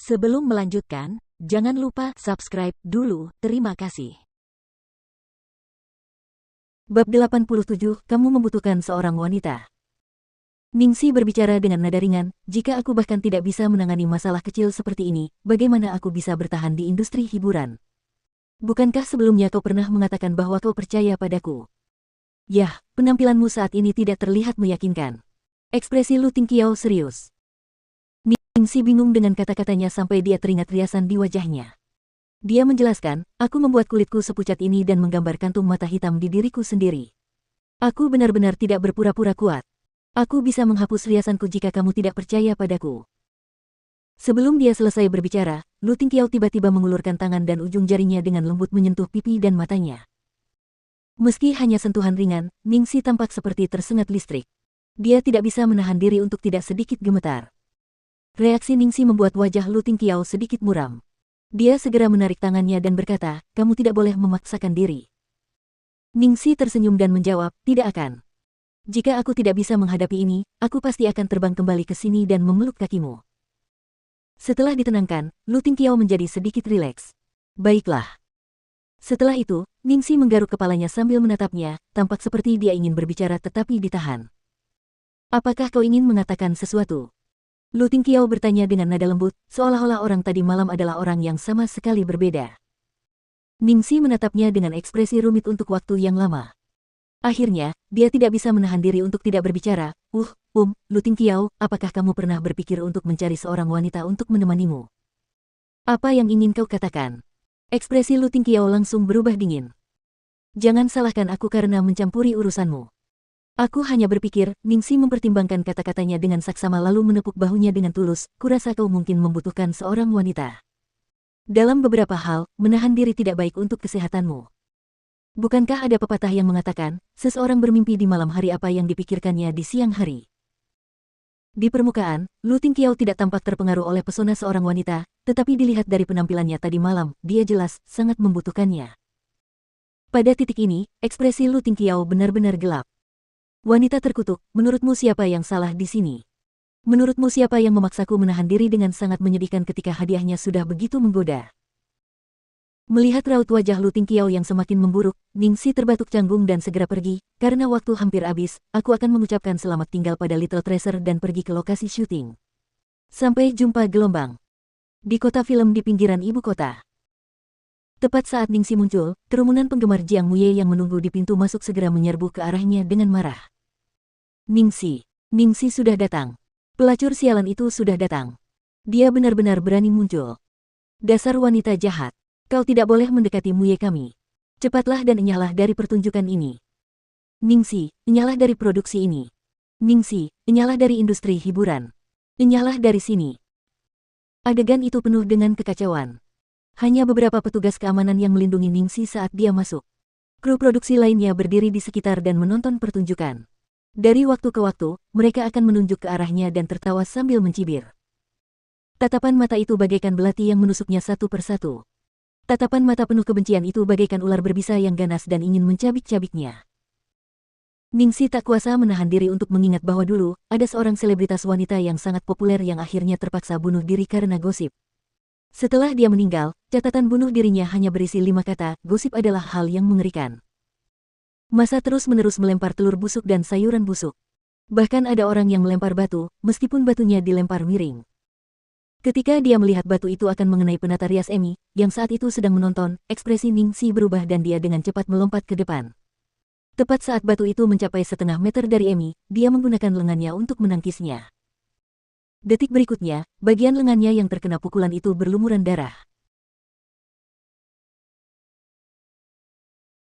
Sebelum melanjutkan, jangan lupa subscribe dulu, terima kasih. Bab 87, Kamu membutuhkan seorang wanita. Ningsi berbicara dengan nada ringan, jika aku bahkan tidak bisa menangani masalah kecil seperti ini, bagaimana aku bisa bertahan di industri hiburan? Bukankah sebelumnya kau pernah mengatakan bahwa kau percaya padaku? Yah, penampilanmu saat ini tidak terlihat meyakinkan. Ekspresi Lu Tingqiao serius. Ningsi bingung dengan kata-katanya sampai dia teringat riasan di wajahnya. Dia menjelaskan, aku membuat kulitku sepucat ini dan menggambar kantung mata hitam di diriku sendiri. Aku benar-benar tidak berpura-pura kuat. Aku bisa menghapus riasanku jika kamu tidak percaya padaku. Sebelum dia selesai berbicara, Lu Tingqiao tiba-tiba mengulurkan tangan dan ujung jarinya dengan lembut menyentuh pipi dan matanya. Meski hanya sentuhan ringan, Ningsi tampak seperti tersengat listrik. Dia tidak bisa menahan diri untuk tidak sedikit gemetar. Reaksi Ningsi membuat wajah Lu Tingqiao sedikit muram. Dia segera menarik tangannya dan berkata, kamu tidak boleh memaksakan diri. Ningsi tersenyum dan menjawab, tidak akan. Jika aku tidak bisa menghadapi ini, aku pasti akan terbang kembali ke sini dan memeluk kakimu. Setelah ditenangkan, Lu Tingqiao menjadi sedikit rileks. Baiklah. Setelah itu, Ningsi menggaruk kepalanya sambil menatapnya, tampak seperti dia ingin berbicara tetapi ditahan. Apakah kau ingin mengatakan sesuatu? Lu Tingqiao bertanya dengan nada lembut, seolah-olah orang tadi malam adalah orang yang sama sekali berbeda. Ningsi menatapnya dengan ekspresi rumit untuk waktu yang lama. Akhirnya, dia tidak bisa menahan diri untuk tidak berbicara. Lu Tingqiao, apakah kamu pernah berpikir untuk mencari seorang wanita untuk menemanimu? Apa yang ingin kau katakan? Ekspresi Lu Tingqiao langsung berubah dingin. Jangan salahkan aku karena mencampuri urusanmu. Aku hanya berpikir, Ningsi mempertimbangkan kata-katanya dengan saksama lalu menepuk bahunya dengan tulus, kurasa kau mungkin membutuhkan seorang wanita. Dalam beberapa hal, menahan diri tidak baik untuk kesehatanmu. Bukankah ada pepatah yang mengatakan, seseorang bermimpi di malam hari apa yang dipikirkannya di siang hari? Di permukaan, Lu Tingqiao tidak tampak terpengaruh oleh pesona seorang wanita, tetapi dilihat dari penampilannya tadi malam, dia jelas sangat membutuhkannya. Pada titik ini, ekspresi Lu Tingqiao benar-benar gelap. Wanita terkutuk, menurutmu siapa yang salah di sini? Menurutmu siapa yang memaksaku menahan diri dengan sangat menyedihkan ketika hadiahnya sudah begitu menggoda? Melihat raut wajah Lu Tingqiao yang semakin memburuk, Ningsi terbatuk canggung dan segera pergi, karena waktu hampir habis, aku akan mengucapkan selamat tinggal pada Little Treasure dan pergi ke lokasi syuting. Sampai jumpa gelombang. Di kota film di pinggiran ibu kota. Tepat saat Ningsi muncul, kerumunan penggemar Jiang Muye yang menunggu di pintu masuk segera menyerbu ke arahnya dengan marah. Ningsi sudah datang. Pelacur sialan itu sudah datang. Dia benar-benar berani muncul. Dasar wanita jahat. Kau tidak boleh mendekati Muye kami. Cepatlah dan enyahlah dari pertunjukan ini. Ningsi, enyahlah dari produksi ini. Ningsi, enyahlah dari industri hiburan. Enyahlah dari sini. Adegan itu penuh dengan kekacauan. Hanya beberapa petugas keamanan yang melindungi Ningsi saat dia masuk. Kru produksi lainnya berdiri di sekitar dan menonton pertunjukan. Dari waktu ke waktu, mereka akan menunjuk ke arahnya dan tertawa sambil mencibir. Tatapan mata itu bagaikan belati yang menusuknya satu persatu. Tatapan mata penuh kebencian itu bagaikan ular berbisa yang ganas dan ingin mencabik-cabiknya. Ningsi tak kuasa menahan diri untuk mengingat bahwa dulu, ada seorang selebritas wanita yang sangat populer yang akhirnya terpaksa bunuh diri karena gosip. Setelah dia meninggal, catatan bunuh dirinya hanya berisi 5 kata, gosip adalah hal yang mengerikan. Masa terus-menerus melempar telur busuk dan sayuran busuk. Bahkan ada orang yang melempar batu, meskipun batunya dilempar miring. Ketika dia melihat batu itu akan mengenai penata rias Emmy, yang saat itu sedang menonton, ekspresi Ningsi berubah dan dia dengan cepat melompat ke depan. Tepat saat batu itu mencapai setengah meter dari Emmy, dia menggunakan lengannya untuk menangkisnya. Detik berikutnya, bagian lengannya yang terkena pukulan itu berlumuran darah.